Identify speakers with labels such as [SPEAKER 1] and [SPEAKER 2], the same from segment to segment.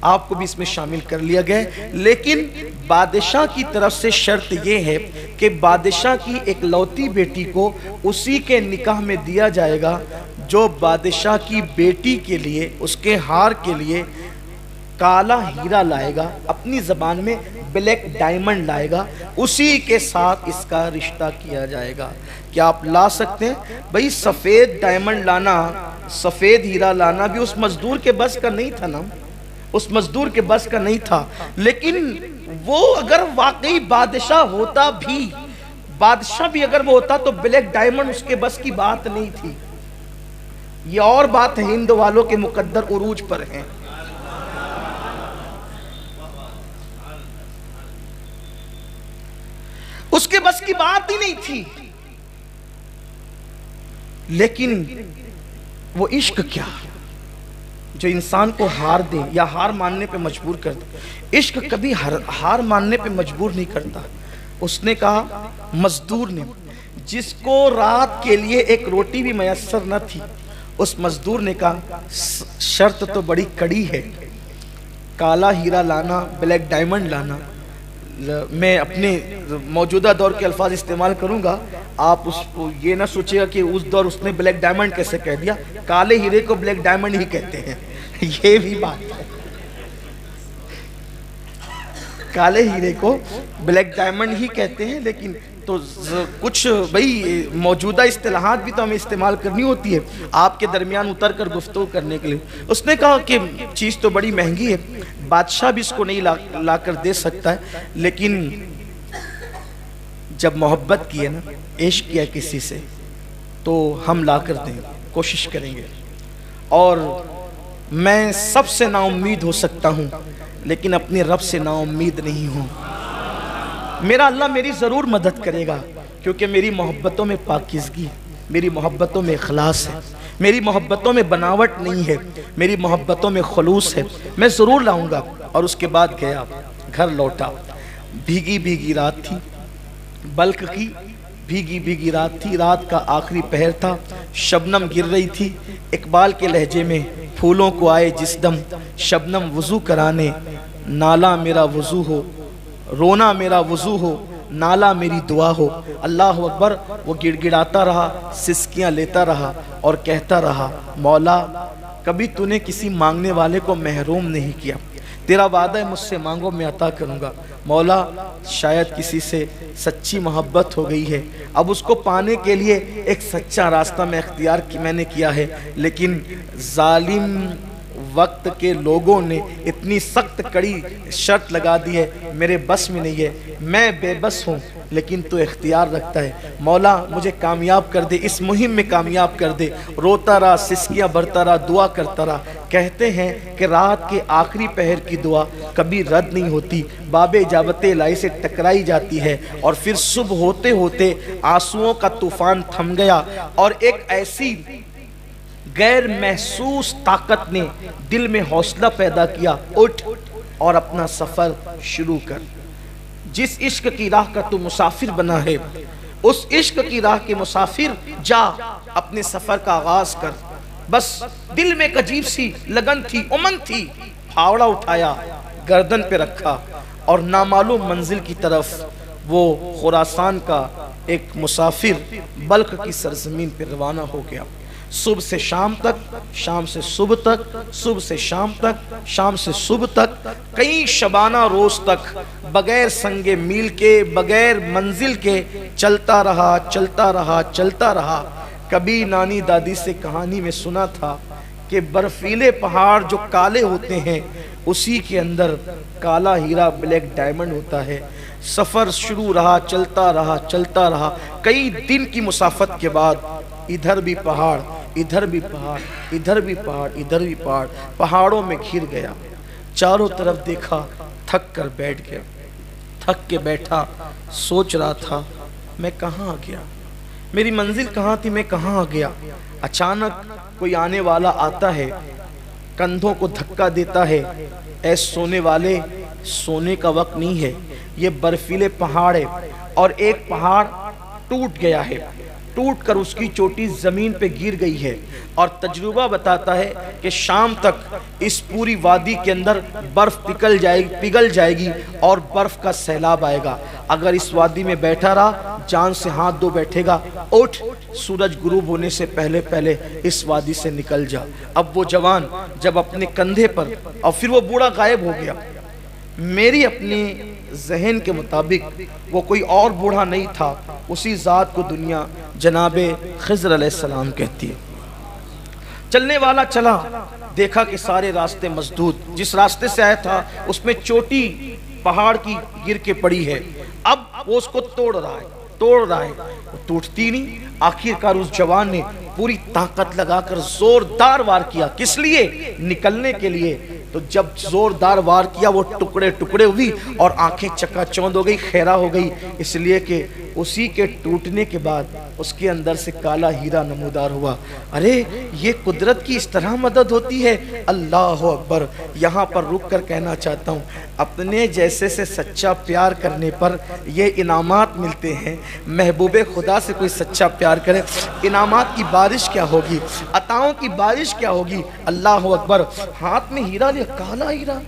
[SPEAKER 1] آپ کو بھی اس میں شامل کر لیا گیا ہے، لیکن بادشاہ کی طرف سے شرط یہ ہے کہ بادشاہ کی ایک لوتی بیٹی کو اسی کے نکاح میں دیا جائے گا جو بادشاہ کی بیٹی کے لیے، اس کے ہار کے لیے کالا ہیرا لائے گا، اپنی زبان میں بلیک ڈائمنڈ لائے گا، اسی کے ساتھ اس کا رشتہ کیا جائے گا۔ کیا آپ لا سکتے ہیں؟ بھئی سفید ڈائمنڈ لانا، سفید ہیرا لانا بھی اس مزدور کے بس کا نہیں تھا نا، اس مزدور کے بس کا نہیں تھا، لیکن وہ اگر واقعی بادشاہ ہوتا بھی، بادشاہ بھی اگر وہ ہوتا تو بلیک ڈائمنڈ اس کے بس کی بات نہیں تھی۔ یہ اور بات ہے، ہند والوں کے مقدر عروج پر ہیں۔ اس کے بس کی بات ہی نہیں تھی، لیکن وہ عشق کیا جو انسان کو ہار دے یا ہار ماننے پہ مجبور کر دے۔ عشق کبھی ہار ماننے پہ مجبور نہیں کرتا۔ اس نے کہا، مزدور نے، جس کو رات کے لیے ایک روٹی بھی میسر نہ تھی، اس مزدور نے کہا شرط تو بڑی کڑی ہے، کالا ہیرا لانا، بلیک ڈائمنڈ لانا۔ میں اپنے موجودہ دور کے الفاظ استعمال کروں گا، آپ اس کو یہ نہ سوچے گا کہ اس دور اس نے بلیک ڈائمنڈ کیسے کہہ دیا، کالے ہیرے کو بلیک ڈائمنڈ ہی کہتے ہیں، یہ بھی بات ہے، کالے ہیرے کو بلیک ڈائمنڈ ہی کہتے ہیں، لیکن تو کچھ بھئی موجودہ اصطلاحات بھی تو ہمیں استعمال کرنی ہوتی ہے آپ کے درمیان اتر کر گفتگو کرنے کے لیے۔ اس نے کہا کہ چیز تو بڑی مہنگی ہے، بادشاہ بھی اس کو نہیں لا کر دے سکتا ہے، لیکن جب محبت کی ہے نا، عشق کیا کسی سے، تو ہم لا کر دیں، کوشش کریں گے۔ اور میں سب سے نا امید ہو سکتا ہوں، لیکن اپنے رب سے نا امید نہیں ہوں۔ میرا اللہ میری ضرور مدد کرے گا، کیونکہ میری محبتوں میں پاکیزگی، میری محبتوں میں اخلاص ہے، میری محبتوں میں بناوٹ نہیں ہے، میری محبتوں میں خلوص ہے، میں ضرور لاؤں گا۔ اور اس کے بعد گیا، گھر لوٹا، بھیگی بھیگی رات تھی، بلک کی بھیگی بھیگی رات تھی، رات کا آخری پہر تھا، شبنم گر رہی تھی۔ اقبال کے لہجے میں، پھولوں کو آئے جس دم شبنم وضو کرانے، نالا میرا وضو ہو، رونا میرا وضو ہو، نالا میری دعا ہو۔ اللہ اکبر۔ وہ گڑ گڑاتا رہا، سسکیاں لیتا رہا اور کہتا رہا، مولا کبھی تو نے کسی مانگنے والے کو محروم نہیں کیا، تیرا وعدہ ہے مجھ سے مانگو میں عطا کروں گا۔ مولا شاید کسی سے سچی محبت ہو گئی ہے، اب اس کو پانے کے لیے ایک سچا راستہ میں اختیار میں نے کیا ہے، لیکن ظالم وقت کے لوگوں نے اتنی سخت کڑی شرط لگا دی ہے، میرے بس میں نہیں ہے، میں بے بس ہوں، لیکن تو اختیار رکھتا ہے۔ مولا مجھے کامیاب کر دے، اس مہم میں کامیاب کر دے۔ روتا رہا، سسکیاں بھرتا رہا، دعا کرتا رہا۔ کہتے ہیں کہ رات کے آخری پہر کی دعا کبھی رد نہیں ہوتی، باب اجابت الہی سے ٹکرائی جاتی ہے، اور پھر صبح ہوتے ہوتے آنسوؤں کا طوفان تھم گیا، اور ایک ایسی غیر محسوس طاقت نے دل میں حوصلہ پیدا کیا، اٹھ اور اپنا سفر شروع کر۔ جس عشق کی راہ کا تو مسافر بنا ہے، اس عشق کی راہ کے مسافر جا، اپنے سفر کا آغاز کر۔ بس دل میں ایک عجیب سی لگن تھی، امنگ تھی، پھاوڑا اٹھایا، گردن پہ رکھا، اور نامعلوم منزل کی طرف وہ خراسان کا ایک مسافر بلخ کی سرزمین پہ روانہ ہو گیا۔ صبح سے شام تک، شام سے صبح تک، صبح سے شام تک، شام سے صبح تک، کئی شبانہ روز تک بغیر سنگ میل کے، بغیر منزل کے چلتا رہا، چلتا رہا، چلتا رہا۔ کبھی نانی دادی سے کہانی میں سنا تھا کہ برفیلے پہاڑ جو کالے ہوتے ہیں، اسی کے اندر کالا ہیرا بلیک ڈائمنڈ ہوتا ہے۔ سفر شروع رہا، چلتا رہا، چلتا رہا، کئی دن کی مسافت کے بعد ادھر بھی پہاڑ، ادھر بھی پہاڑ، ادھر بھی پہاڑ، ادھر بھی پہاڑ، پہاڑوں میں گھر گیا۔ چاروں طرف دیکھا، تھک کر بیٹھ گیا، تھک کے بیٹھا، سوچ رہا تھا میں کہاں آ گیا، میری منزل کہاں تھی، میں کہاں آ گیا۔ اچانک کوئی آنے والا آتا ہے، کندھوں کو دھکا دیتا ہے، اے سونے والے، سونے کا وقت نہیں ہے، یہ برفیلے پہاڑ ہے، اور ایک پہاڑ ٹوٹ گیا ہے، ٹوٹ کر اس کی چوٹی زمین پہ گر گئی ہے، اور تجربہ بتاتا ہے کہ شام تک اس پوری وادی کے اندر برف پگھل جائے گی اور برف کا سیلاب آئے گا۔ اگر اس وادی میں بیٹھا رہا جان سے ہاتھ دھو بیٹھے گا، اٹھ سورج غروب ہونے سے پہلے پہلے اس وادی سے نکل جا۔ اب وہ جوان جب اپنے کندھے پر، اور پھر وہ بوڑھا غائب ہو گیا۔ میری اپنی ذہن کے مطابق وہ کوئی اور بوڑھا نہیں تھا، اسی ذات کو دنیا جناب خضر علیہ السلام کہتی ہے۔ چلنے والا چلا، دیکھا کہ سارے راستے مسدود، جس راستے سے آیا تھا اس میں چوٹی پہاڑ کی گر کے پڑی ہے، اب وہ اس کو توڑ رہا ہے، وہ ٹوٹتی نہیں۔ آخر کار اس جوان نے پوری طاقت لگا کر زوردار وار کیا، کس لیے؟ نکلنے کے لیے۔ تو جب زوردار وار کیا وہ ٹکڑے ٹکڑے ہوئی اور آنکھیں چکا چوند ہو گئی، خیرہ ہو گئی، اس لیے کہ اسی کے ٹوٹنے کے بعد اس کے اندر سے کالا ہیرا نمودار ہوا۔ ارے یہ قدرت کی اس طرح مدد ہوتی ہے، اللہ اکبر۔ یہاں پر رک کر کہنا چاہتا ہوں، اپنے جیسے سے سچا پیار کرنے پر یہ انعامات ملتے ہیں۔ محبوب خدا سے کوئی سچا پیار کرے، انعامات کی بارش کیا ہوگی، عطاؤں کی بارش کیا ہوگی۔ اللہ اکبر۔ ہاتھ میں ہیرا لیا، کالا ہیرا،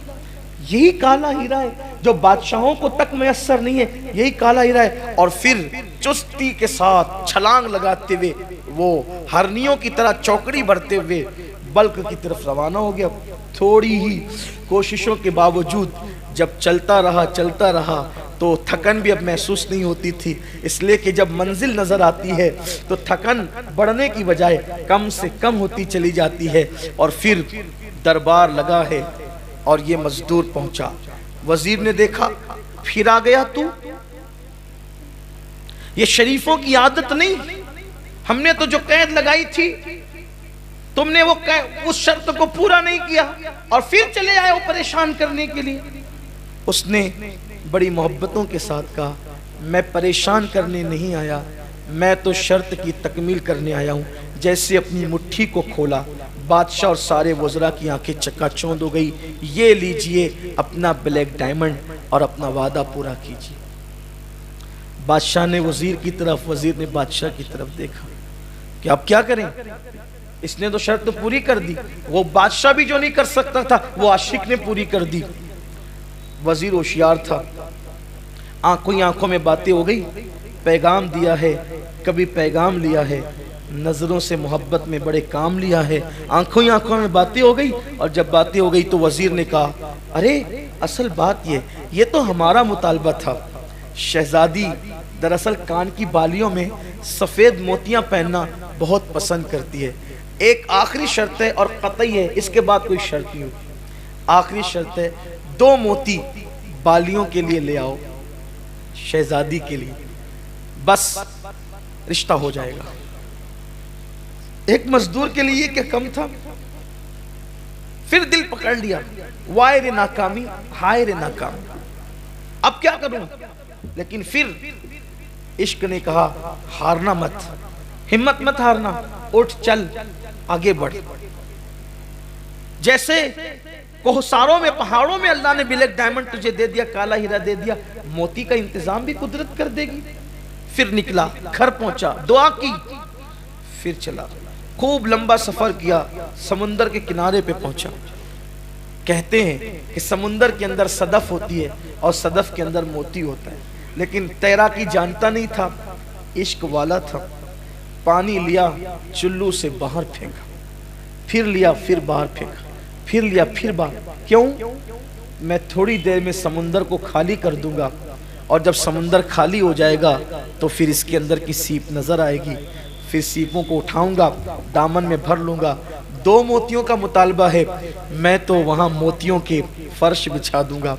[SPEAKER 1] یہی کالا ہیرا ہے جو بادشاہوں کو تک میسر نہیں ہے، یہی کالا ہیرا ہے۔ اور پھر چستی کے ساتھ چھلانگ لگاتے ہوئے وہ ہرنیوں کی طرح چوکڑی بڑھتے ہوئے بلک کی طرف روانہ ہو گیا۔ تھوڑی ہی کوششوں کے باوجود جب چلتا رہا تو تھکن بھی اب محسوس نہیں ہوتی تھی، اس لیے کہ جب منزل نظر آتی ہے تو تھکن بڑھنے کی بجائے کم سے کم ہوتی چلی جاتی ہے۔ اور پھر دربار لگا ہے اور یہ مزدور پہنچا۔ وزیر نے دیکھا، پھر آ گیا تو؟ یہ شریفوں کی عادت نہیں، ہم نے تو جو قید لگائی تھی تم نے وہ اس شرط کو پورا نہیں کیا اور پھر چلے آئے وہ پریشان کرنے کے لیے۔ اس نے بڑی محبتوں کے ساتھ کہا، میں پریشان کرنے نہیں آیا، میں تو شرط کی تکمیل کرنے آیا ہوں۔ جیسے اپنی مٹھی کو کھولا، بادشاہ اور سارے وزراء کی آنکھیں چکا چوند ہو گئی۔ یہ لیجئے اپنا بلیک ڈائمنڈ اور اپنا وعدہ پورا کیجئے۔ بادشاہ نے وزیر کی طرف، وزیر نے بادشاہ کی طرف دیکھا کہ اب کیا کریں، اس نے تو شرط پوری کر دی، وہ بادشاہ بھی جو نہیں کر سکتا تھا وہ عاشق نے پوری کر دی۔ وزیر ہوشیار تھا، آنکھوں میں باتیں ہو گئی، پیغام دیا ہے، کبھی پیغام لیا ہے، نظروں سے محبت میں بڑے کام لیا ہے، آنکھوں میں باتیں ہو گئی۔ اور جب باتیں ہو گئی تو وزیر نے کہا، ارے اصل بات یہ تو ہمارا مطالبہ تھا۔ شہزادی دراصل کان کی بالیوں میں سفید موتیاں پہننا بہت پسند کرتی ہے۔ ایک آخری شرط ہے اور قطعی ہے، اس کے بعد کوئی شرط نہیں ہوتی۔ آخری شرط ہے 2 موتی بالیوں کے لیے لے آؤ، شہزادی کے لیے، بس رشتہ ہو جائے گا۔ ایک مزدور کے لیے کیا کم تھا؟ پھر دل پکڑ لیا، وائے رے ناکامی، ہائے رے ناکامی، اب کیا کروں؟ لیکن پھر عشق نے کہا، ہارنا مت، ہمت مت ہارنا، اٹھ چل آگے بڑھ۔ جیسے کوہساروں میں، پہاڑوں میں اللہ نے بلیک ڈائمنڈ تجھے دے دیا، کالا ہیرا دے دیا، موتی کا انتظام بھی قدرت کر دے گی۔ پھر نکلا، گھر پہنچا، دعا کی، پھر چلا، خوب لمبا سفر کیا، سمندر کے کنارے پہ پہنچا۔ کہتے ہیں کہ سمندر کے اندر صدف ہوتی ہے اور صدف کے اندر موتی ہوتا ہے، لیکن تیراکی جانتا نہیں تھا، عشق والا تھا۔ پانی لیا، چلو سے باہر پھینکا، پھر لیا، پھر باہر پھینکا، پھر لیا، پھر باہر۔ کیوں؟ میں تھوڑی دیر میں سمندر کو خالی کر دوں گا، اور جب سمندر خالی ہو جائے گا تو پھر اس کے اندر کی سیپ نظر آئے گی، پھر سیپوں کو اٹھاؤں گا، دامن میں بھر لوں گا۔ 2 موتیوں کا مطالبہ ہے، میں تو وہاں موتیوں کے فرش بچھا دوں گا۔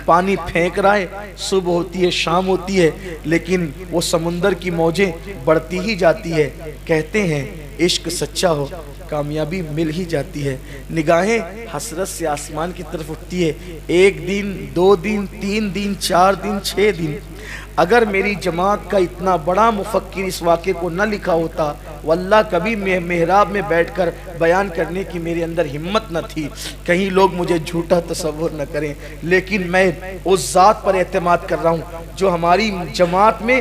[SPEAKER 1] پانی پھینک رہا ہے، صبح ہوتی ہے، شام ہوتی ہے، لیکن وہ سمندر کی موجیں بڑھتی ہی جاتی ہے۔ کہتے ہیں عشق سچا ہو کامیابی مل ہی جاتی ہے۔ نگاہیں حسرت سے آسمان کی طرف اٹھتی ہے، 1 دن، 2 دن، 3 دن، 4 دن، 6 دن۔ اگر میری جماعت کا اتنا بڑا مفکر اس واقعے کو نہ لکھا ہوتا، واللہ کبھی محراب میں بیٹھ کر بیان کرنے کی میرے اندر ہمت نہ تھی، کہیں لوگ مجھے جھوٹا تصور نہ کریں، لیکن میں اس ذات پر اعتماد کر رہا ہوں جو ہماری جماعت میں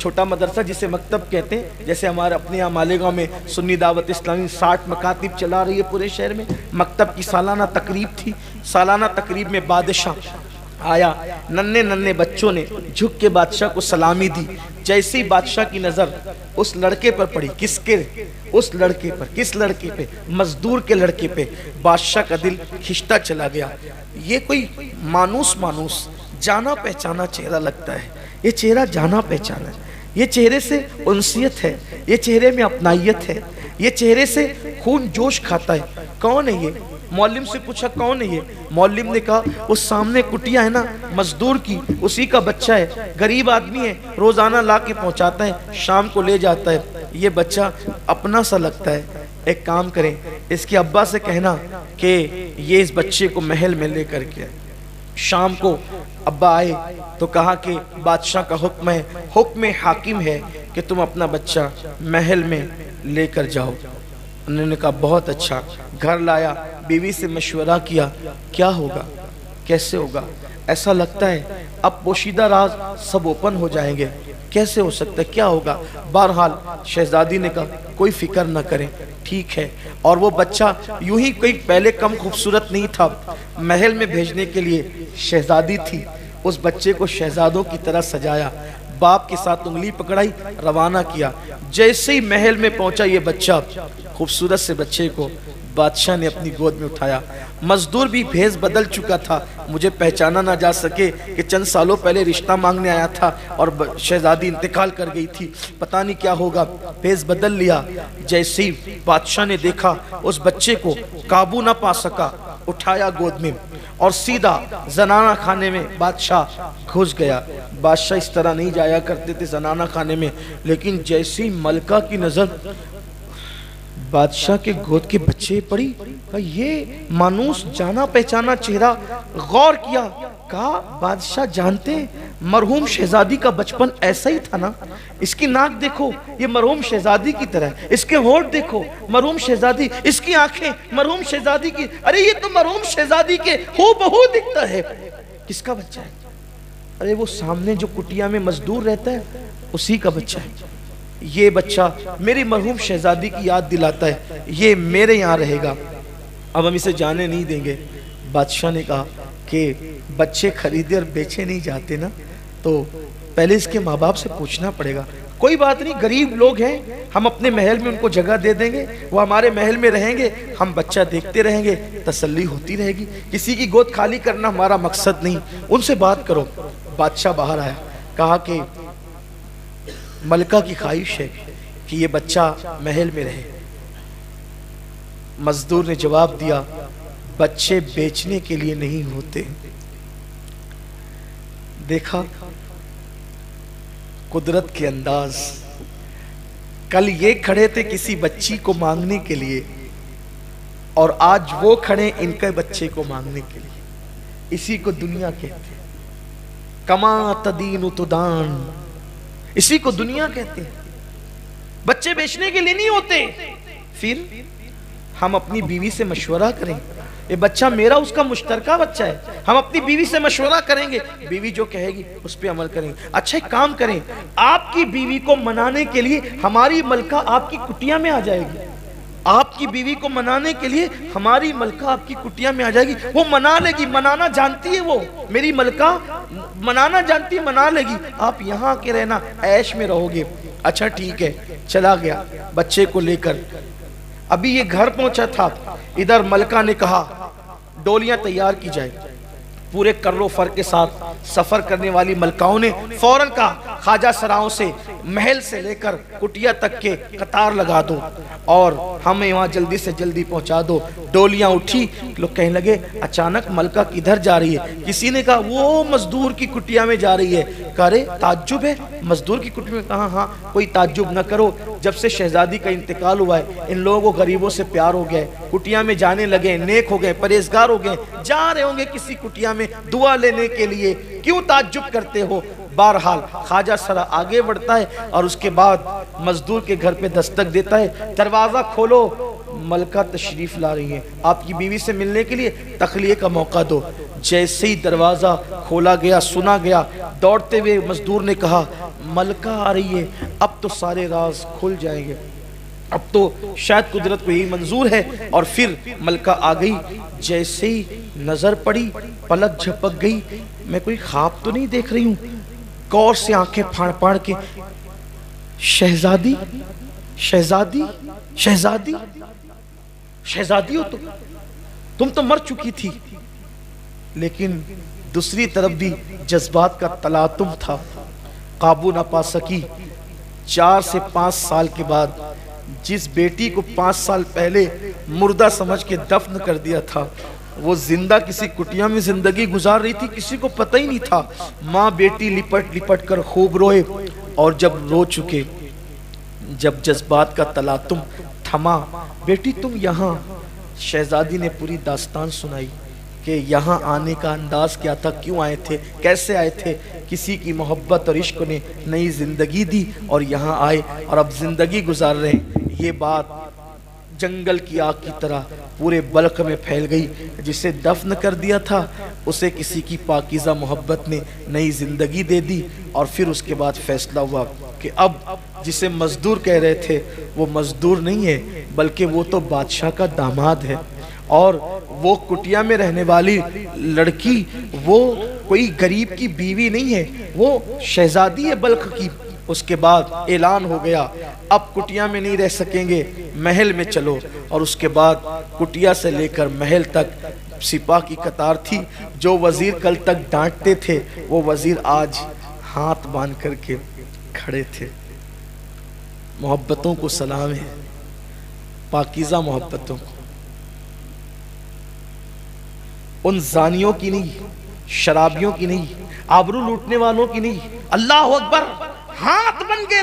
[SPEAKER 1] چھوٹا مدرسہ جسے مکتب کہتے ہیں، جیسے ہمارے اپنے یہاں مالیگاؤں میں سنی دعوت اسلامی 60 مکاتب چلا رہی ہے پورے شہر میں، مکتب کی سالانہ تقریب تھی۔ سالانہ تقریب میں بادشاہ آیا، ننھے بچوں نے جھک کے بادشاہ کو سلامی دی۔ جیسے ہی بادشاہ کی نظر اس لڑکے پر پڑی، اس لڑکے پر، کس لڑکے پہ؟ مزدور کے لڑکے پہ، بادشاہ کا دل کھنچتا چلا گیا۔ یہ کوئی مانوس جانا پہچانا چہرہ لگتا ہے، یہ چہرہ جانا پہچانا ہے، یہ چہرے سے انسیت ہے، یہ چہرے میں اپنائیت ہے، یہ چہرے سے خون جوش کھاتا ہے۔ کون ہے یہ؟ معلم سے پوچھا کون ہے یہ؟ معلم نے کہا وہ سامنے کٹیا ہے نا مزدور کی، اسی کا بچہ ہے، غریب آدمی ہے، روزانہ لا کے پہنچاتا ہے، شام کو لے جاتا ہے۔ یہ بچہ اپنا سا لگتا ہے، ایک کام کریں، اس کے ابا سے کہنا کہ یہ اس بچے کو محل میں لے کر کے۔ شام کو ابا آئے تو کہا کہ بادشاہ کا حکم ہے، حکم حاکم ہے کہ تم اپنا بچہ محل میں لے کر جاؤ۔ انہوں نے کہا بہت اچھا، گھر لایا، بیوی سے مشورہ کیا، کیا ہوگا، کیسے ہوگا؟ ایسا لگتا ہے اب پوشیدہ راز سب اوپن ہو جائیں گے، کیسے ہو سکتا ہے، کیا ہوگا؟ بہرحال شہزادی نے کہا کوئی فکر نہ کریں، ٹھیک ہے۔ اور وہ بچہ یوں ہی کوئی پہلے کم خوبصورت نہیں تھا، محل میں بھیجنے کے لیے شہزادی تھی، اس بچے کو شہزادوں کی طرح سجایا، باپ کے ساتھ انگلی پکڑائی، روانہ کیا۔ جیسے ہی محل میں پہنچا یہ بچہ، خوبصورت سے بچے کو بادشاہ نے اپنی گود میں اٹھایا۔ مزدور بھی بھیس بدل چکا تھا، مجھے پہچانا نہ جا سکے کہ چند سالوں پہلے رشتہ مانگنے آیا تھا اور شہزادی انتقال کر گئی تھی، پتہ نہیں کیا ہوگا، بھیس بدل لیا۔ جیسے ہی بادشاہ نے دیکھا اس بچے کو قابو نہ پا سکا، اٹھایا گود میں اور سیدھا زنانہ خانے میں بادشاہ گھس گیا۔ بادشاہ اس طرح نہیں جایا کرتے تھے زنانہ خانے میں، لیکن جیسی ملکہ کی نظر بادشاہ کے گود کے بچے پڑی، یہ مانوس جانا پہچانا چہرہ، غور کیا، کہا بادشاہ جانتے ہیں مرحوم شہزادی کا بچپن ایسا ہی تھا نا، اس کی ناک دیکھو یہ مرحوم شہزادی کی طرح ہے، اس کے ہونٹ دیکھو مرحوم شہزادی، اس کی آنکھیں مرحوم شہزادی کی، ارے یہ تو مرحوم شہزادی کے ہو بہو دکھتا ہے۔ کس کا بچہ ہے؟ ارے وہ سامنے جو کٹیا میں مزدور رہتا ہے اسی کا بچہ ہے، یہ بچہ میری مرحوم شہزادی کی یاد دلاتا ہے، یہ میرے یہاں رہے گا، اب ہم اسے جانے نہیں دیں گے۔ بادشاہ نے کہا کہ بچے خریدے اور بیچے نہیں جاتے نا، تو پہلے اس کے ماں باپ سے پوچھنا پڑے گا۔ کوئی بات نہیں، غریب لوگ ہیں، ہم اپنے محل میں ان کو جگہ دے دیں گے، وہ ہمارے محل میں رہیں گے، ہم بچہ دیکھتے رہیں گے، تسلی ہوتی رہے گی، کسی کی گود خالی کرنا ہمارا مقصد نہیں، ان سے بات کرو۔ بادشاہ باہر آیا، کہا کہ ملکہ کی خواہش ہے کہ یہ بچہ محل میں رہے۔ مزدور نے جواب دیا بچے بیچنے کے لیے نہیں ہوتے۔ دیکھا قدرت کے انداز، کل یہ کھڑے تھے کسی بچی کو مانگنے کے لیے اور آج وہ کھڑے ان کے بچے کو مانگنے کے لیے، اسی کو دنیا کہتے ہیں، کما تدین تدان، اسی کو دنیا کہتے ہیں۔ بچے بیچنے کے لیے نہیں ہوتے، پھر ہم اپنی بیوی سے مشورہ کریں، یہ بچہ میرا اس کا مشترکہ بچہ ہے، ہم اپنی بیوی سے مشورہ کریں گے، بیوی جو کہے گی اس پہ عمل کریں گے۔ اچھا ایک کام کریں، آپ کی بیوی کو منانے کے لیے ہماری ملکہ آپ کی کٹیا میں آ جائے گی، آپ کی بیوی کو منانے کے لیے ہماری ملکہ آپ کی کٹیا میں آ جائے گی، وہ منا لے گی، منانا جانتی ہے، وہ میری ملکہ منانا جانتی ہے، منا لے گی، آپ یہاں کے رہنا، عیش میں رہو گے۔ اچھا ٹھیک ہے، چلا گیا بچے کو لے کر۔ ابھی یہ گھر پہنچا تھا، ادھر ملکہ نے کہا ڈولیاں تیار کی جائے، پورے کر و فر کے ساتھ سفر کرنے والی ملکاؤں نے فوراً کہا خواجہ سراؤں سے محل سے لے کر کٹیا تک کے قطار لگا دو اور ہمیں وہاں جلدی سے جلدی پہنچا دو۔ ڈولیاں اٹھی، لوگ کہنے لگے اچانک ملکہ کدھر جا رہی ہے؟ کسی نے کہا وہ مزدور کی کٹیا میں جا رہی ہے۔ کہا رے تعجب ہے، مزدور کی کٹیا میں؟ کہا ہاں، کوئی تعجب نہ کرو، جب سے شہزادی کا انتقال ہوا ہے ان لوگوں کو غریبوں سے پیار ہو گیا ہے، کٹیا میں جانے لگے، نیک ہو گئے، پرہیزگار ہو گئے، جا رہے ہوں گے کسی کٹیا میں دعا لینے کے لیے، کیوں تعجب کرتے ہو؟ بہرحال خواجہ سرا آگے بڑھتا ہے اور اس کے بعد مزدور کے گھر پہ دستک دیتا ہے، دروازہ کھولو، ملکہ تشریف لا رہی ہیں، آپ کی بیوی سے ملنے کے لیے تخلیے کا موقع دو۔ جیسے ہی دروازہ کھولا گیا، سنا گیا، دوڑتے ہوئے مزدور نے کہا ملکہ آ رہی ہے، اب تو سارے راز کھل جائیں گے، اب تو شاید قدرت کو یہی منظور ہے۔ اور پھر ملکہ آ گئی، جیسے ہی نظر پڑی پلک جھپک گئی، میں کوئی خواب تو نہیں دیکھ رہی ہوں؟ غور سے آنکھیں پھاڑ پھاڑ کے، شہزادی شہزادی شہزادی شہزادی ہو تم تو مر چکی تھی۔ لیکن دوسری طرف بھی جذبات کا تلاطم تھا، قابو نہ پا سکی۔ 4 سے 5 سال کے بعد جس بیٹی کو 5 سال پہلے مردہ سمجھ کے دفن کر دیا تھا، وہ زندہ کسی کٹیا میں زندگی گزار رہی تھی، کسی کو پتہ ہی نہیں تھا۔ ماں بیٹی لپٹ لپٹ کر خوب روئے، اور جب رو چکے، جب جذبات کا تلاطم تھما، بیٹی تم یہاں، شہزادی نے پوری داستان سنائی کہ یہاں آنے کا انداز کیا تھا، کیوں آئے تھے، کیسے آئے تھے، کسی کی محبت اور عشق نے نئی زندگی دی اور یہاں آئے اور اب زندگی گزار رہے ہیں۔ یہ بات جنگل کی آگ کی طرح پورے بلخ میں پھیل گئی۔ جسے دفن کر دیا تھا اسے کسی کی پاکیزہ محبت نے نئی زندگی دے دی، اور پھر اس کے بعد فیصلہ ہوا کہ اب جسے مزدور کہہ رہے تھے وہ مزدور نہیں ہے، بلکہ وہ تو بادشاہ کا داماد ہے، اور وہ کٹیا میں رہنے والی لڑکی وہ کوئی غریب کی بیوی نہیں ہے، وہ شہزادی ہے بلخ کی۔ اس کے بعد اعلان ہو گیا، اب کٹیا میں نہیں رہ سکیں گے، محل میں چلو۔ اور اس کے بعد کٹیا سے لے کر محل تک سپاہ کی قطار تھی۔ جو وزیر کل تک ڈانٹتے تھے وہ وزیر آج ہاتھ باندھ کر کے کھڑے تھے۔ محبتوں کو سلام ہے، پاکیزہ محبتوں کو، ان زانیوں کی نہیں، شرابیوں کی نہیں، آبرو لوٹنے والوں کی نہیں۔ اللہ اکبر، ہاتھ بن گئے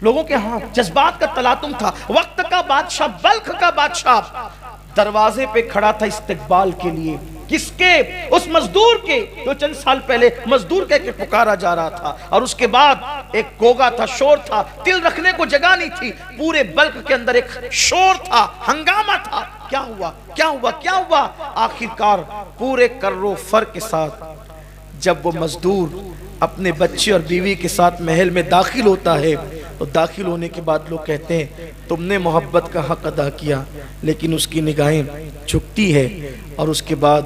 [SPEAKER 1] لوگوں کے ہاتھ۔ جذبات کا تلاطم تھا۔ وقت کا بادشاہ، بلخ کا بادشاہ دروازے پہ کھڑا تھا استقبال کے لیے۔ کس کے؟ اس مزدور کے جو چند سال پہلے مزدور کہہ کے پکارا جا رہا تھا، اور اس کے بعد ایک گوگا تھا، شور تھا، دل رکھنے کو جگہ نہیں تھی۔ پورے بلخ کے اندر ایک شور تھا، ہنگامہ تھا۔ کیا ہوا کیا ہوا کیا ہوا؟ آخرکار پورے کر و فر کے ساتھ جب وہ مزدور اپنے بچے اور بیوی کے ساتھ محل میں داخل ہوتا ہے، تو داخل ہونے کے بعد لوگ کہتے ہیں تم نے محبت کا حق ادا کیا، لیکن اس کی نگاہیں جھکتی ہے، اور اس کے بعد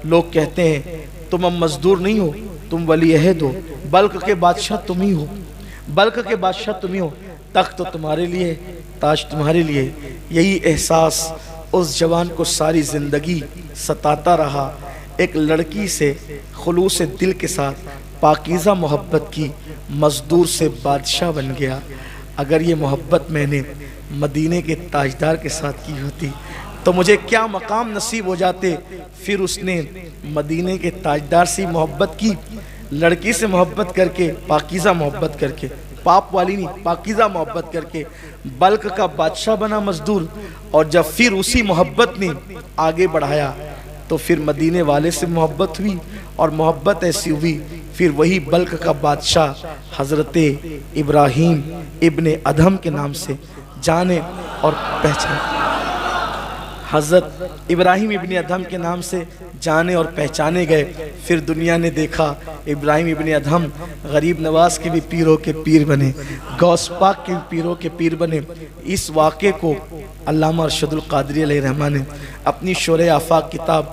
[SPEAKER 1] لوگ کہتے ہیں تم اب مزدور نہیں ہو، تم ولی عہد ہو، بلخ کے بادشاہ تم ہی ہو، بلخ کے بادشاہ تم ہی ہو، تخت تو تمہارے لیے، تاج تمہارے لیے۔ یہی احساس اس جوان کو ساری زندگی ستاتا رہا۔ ایک لڑکی سے خلوص دل کے ساتھ پاکیزہ محبت کی، مزدور سے بادشاہ بن گیا۔ اگر یہ محبت میں نے مدینے کے تاجدار کے ساتھ کی ہوتی تو مجھے کیا مقام نصیب ہو جاتے۔ پھر اس نے مدینے کے تاجدار سے محبت کی، لڑکی سے محبت کر کے، پاکیزہ محبت کر کے، پاپ والی نہیں، پاکیزہ محبت کر کے بلخ کا بادشاہ بنا مزدور۔ اور جب پھر اسی محبت نے آگے بڑھایا تو پھر مدینے والے سے محبت ہوئی، اور محبت ایسی ہوئی پھر وہی بلخ کا بادشاہ حضرت ابراہیم ابن ادہم کے نام سے جانے اور پہچانے، حضرت ابراہیم ابن ادہم کے نام سے جانے اور پہچانے گئے۔ پھر دنیا نے دیکھا ابراہیم ابن ادہم غریب نواز کے بھی پیروں کے پیر بنے، غوث پاک کے پیروں کے پیر بنے۔ اس واقعے کو علامہ ارشد القادری علیہ الرحمہ نے اپنی شورِ آفاق کتاب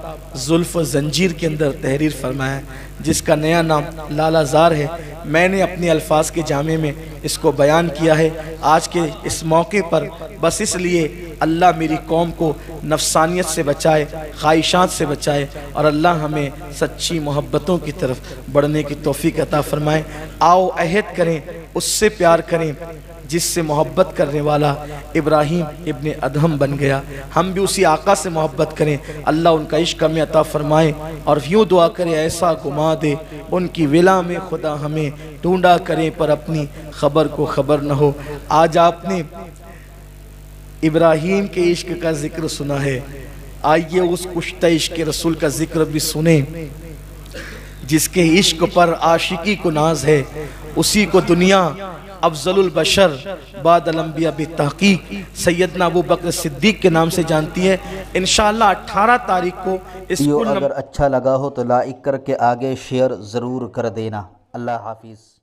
[SPEAKER 1] زلف و زنجیر کے اندر تحریر فرمایا ہے، جس کا نیا نام لالہ زار ہے۔ میں نے اپنے الفاظ کے جامع میں اس کو بیان کیا ہے آج کے اس موقع پر، بس اس لیے اللہ میری قوم کو نفسانیت سے بچائے، خواہشات سے بچائے، اور اللہ ہمیں سچی محبتوں کی طرف بڑھنے کی توفیق عطا فرمائے۔ آؤ عہد کریں، اس سے پیار کریں جس سے محبت کرنے والا ابراہیم ابن ادہم بن گیا۔ ہم بھی اسی آقا سے محبت کریں، اللہ ان کا عشق ہمیں عطا فرمائے، اور یوں دعا کرے ایسا گما دے ان کی ولا میں خدا ہمیں، ڈھونڈا کریں پر اپنی خبر کو خبر نہ ہو۔ آج آپ نے ابراہیم کے عشق کا ذکر سنا ہے، آئیے اس کشتہ عشق رسول کا ذکر بھی سنیں، جس کے عشق پر عاشقی کو ناز ہے، اسی کو دنیا افضل البشر بعد الانبیاء بتحقیق سیدنا ابو بکر صدیق کے نام سے جانتی ہے۔ انشاءاللہ 18 تاریخ کو
[SPEAKER 2] اگر اچھا لگا ہو تو لائک کر کے آگے شیئر ضرور کر دینا۔ اللہ حافظ۔